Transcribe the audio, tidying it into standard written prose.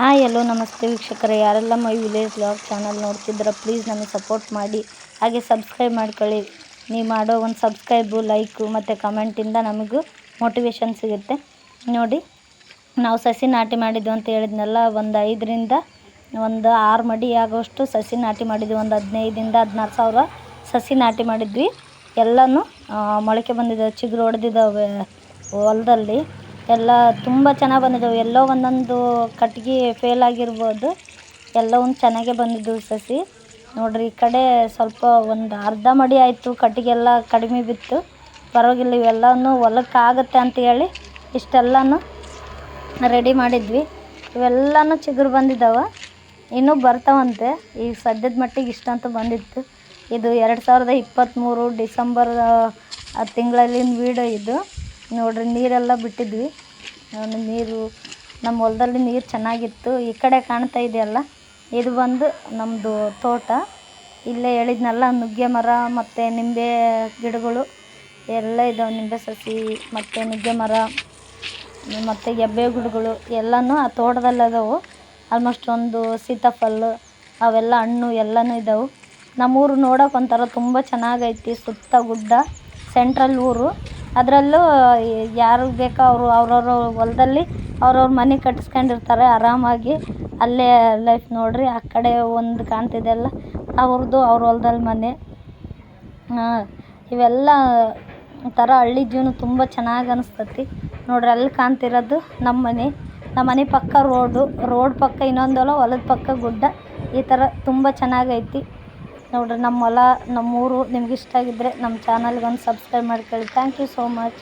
Hi ಎಲ್ಲೋ ನಮಸ್ತೆ ವೀಕ್ಷಕರೇ, ಯಾರೆಲ್ಲ ಮೈ ವಿಲೇಜ್ ವ್ಲಾಗ್ ಚಾನಲ್ ನೋಡ್ತಿದ್ದೀರ ಪ್ಲೀಸ್ ನಮಗೆ ಸಪೋರ್ಟ್ ಮಾಡಿ, ಹಾಗೆ ಸಬ್ಸ್ಕ್ರೈಬ್ ಮಾಡ್ಕೊಳ್ಳಿ. ನೀವು ಮಾಡೋ ಒಂದು ಸಬ್ಸ್ಕ್ರೈಬು, ಲೈಕು ಮತ್ತು ಕಮೆಂಟಿಂದ ನಮಗೂ ಮೋಟಿವೇಶನ್ ಸಿಗುತ್ತೆ. ನೋಡಿ, ನಾವು ಸಸಿ ನಾಟಿ ಮಾಡಿದ್ವು ಅಂತ ಹೇಳಿದ್ನಲ್ಲ, ಒಂದು 5ರಿಂದ ಒಂದು 6 ಮಡಿ ಆಗೋಷ್ಟು ಸಸಿ ನಾಟಿ ಮಾಡಿದ್ವಿ. ಒಂದು 15ರಿಂದ 16 ಸಾವಿರ ಸಸಿ ನಾಟಿ ಮಾಡಿದ್ವಿ. ಎಲ್ಲನೂ ಮೊಳಕೆ ಬಂದಿದ್ದಾವೆ, ಚಿಗುರು ಹೊಡೆದಿದ್ದಾವೆ ಹೊಲದಲ್ಲಿ. ಎಲ್ಲ ತುಂಬ ಚೆನ್ನಾಗಿ ಬಂದಿದ್ದಾವೆ. ಎಲ್ಲೋ ಒಂದೊಂದು ಕಟ್ಗೆ ಫೇಲ್ ಆಗಿರ್ಬೋದು, ಎಲ್ಲವೂ ಚೆನ್ನಾಗೇ ಬಂದಿದ್ದವು ಸಸಿ. ನೋಡಿರಿ, ಈ ಕಡೆ ಸ್ವಲ್ಪ ಒಂದು ಅರ್ಧ ಮಡಿ ಆಯಿತು, ಕಟ್ಟಿಗೆಲ್ಲ ಕಡಿಮೆ ಬಿತ್ತು. ಪರವಾಗಿಲ್ಲ, ಇವೆಲ್ಲವೂ ಹೊಲಕ್ಕೆ ಆಗುತ್ತೆ ಅಂತೇಳಿ ಇಷ್ಟೆಲ್ಲನೂ ರೆಡಿ ಮಾಡಿದ್ವಿ. ಇವೆಲ್ಲನೂ ಚಿಗುರು ಬಂದಿದ್ದಾವೆ, ಇನ್ನೂ ಬರ್ತಾವಂತೆ. ಈಗ ಸದ್ಯದ ಮಟ್ಟಿಗೆ ಇಷ್ಟಂತೂ ಬಂದಿತ್ತು. ಇದು 2023 ಡಿಸೆಂಬರ್ ತಿಂಗಳಲ್ಲಿನ ವೀಡಿಯೋ ಇದು. ನೋಡಿರಿ, ನೀರೆಲ್ಲ ಬಿಟ್ಟಿದ್ವಿ. ನೀರು ನಮ್ಮ ಹೊಲದಲ್ಲಿ ನೀರು ಚೆನ್ನಾಗಿತ್ತು. ಈ ಕಡೆ ಕಾಣ್ತಾ ಇದೆಯಲ್ಲ, ಇದು ಬಂದು ನಮ್ಮದು ತೋಟ. ಇಲ್ಲೇ ಹೇಳಿದ್ನಲ್ಲ, ನುಗ್ಗೆ ಮರ ಮತ್ತು ನಿಂಬೆ ಗಿಡಗಳು ಎಲ್ಲ ಇದ್ದಾವೆ. ನಿಂಬೆ ಸಸಿ ಮತ್ತು ನುಗ್ಗೆ ಮರ ಮತ್ತು ಎಬ್ಬೆ ಗಿಡಗಳು ಎಲ್ಲನೂ ಆ ತೋಟದಲ್ಲಿ ಅದಾವೆ. ಆಲ್ಮೋಸ್ಟ್ ಒಂದು ಸೀತಾಫಲ ಅವೆಲ್ಲ ಹಣ್ಣು ಎಲ್ಲನೂ ಇದ್ದಾವೆ. ನಮ್ಮೂರು ನೋಡೋಕೆ ಒಂಥರ ತುಂಬ ಚೆನ್ನಾಗೈತಿ. ಸುತ್ತ ಗುಡ್ಡ, ಸೆಂಟ್ರಲ್ ಊರು. ಅದರಲ್ಲೂ ಯಾರಿಗೆ ಬೇಕೋ ಅವ್ರವ್ರ ಹೊಲದಲ್ಲಿ ಅವ್ರವ್ರ ಮನೆ ಕಟ್ಟಿಸ್ಕೊಂಡಿರ್ತಾರೆ ಆರಾಮಾಗಿ. ಅಲ್ಲೇ ಲೈಫ್. ನೋಡಿರಿ, ಆ ಕಡೆ ಒಂದು ಕಾಣ್ತಿದೆಯಲ್ಲ, ಅವ್ರ ಹೊಲದಲ್ಲಿ ಮನೆ. ಇವೆಲ್ಲ ಒಂಥರ ಹಳ್ಳಿ ಜೀವನ ತುಂಬ ಚೆನ್ನಾಗಿ ಅನಿಸ್ತತಿ. ನೋಡ್ರಿ, ಅಲ್ಲಿ ಕಾಣ್ತಿರೋದು ನಮ್ಮ ಮನೆ ಪಕ್ಕ ರೋಡ್ ಪಕ್ಕ ಇನ್ನೊಂದು ಹೊಲದ ಪಕ್ಕ ಗುಡ್ಡ. ಈ ಥರ ತುಂಬ ಚೆನ್ನಾಗೈತಿ. ನೋಡಿರಿ, ನಮ್ಮ ಹೊಲ, ನಮ್ಮೂರು ನಿಮ್ಗೆ ಇಷ್ಟ ಆಗಿದ್ದರೆ ನಮ್ಮ ಚಾನಲ್ಗೆ ಒಂದು ಸಬ್ಸ್ಕ್ರೈಬ್ ಮಾಡ್ಕೊಳ್ಳಿ. Thank you so much.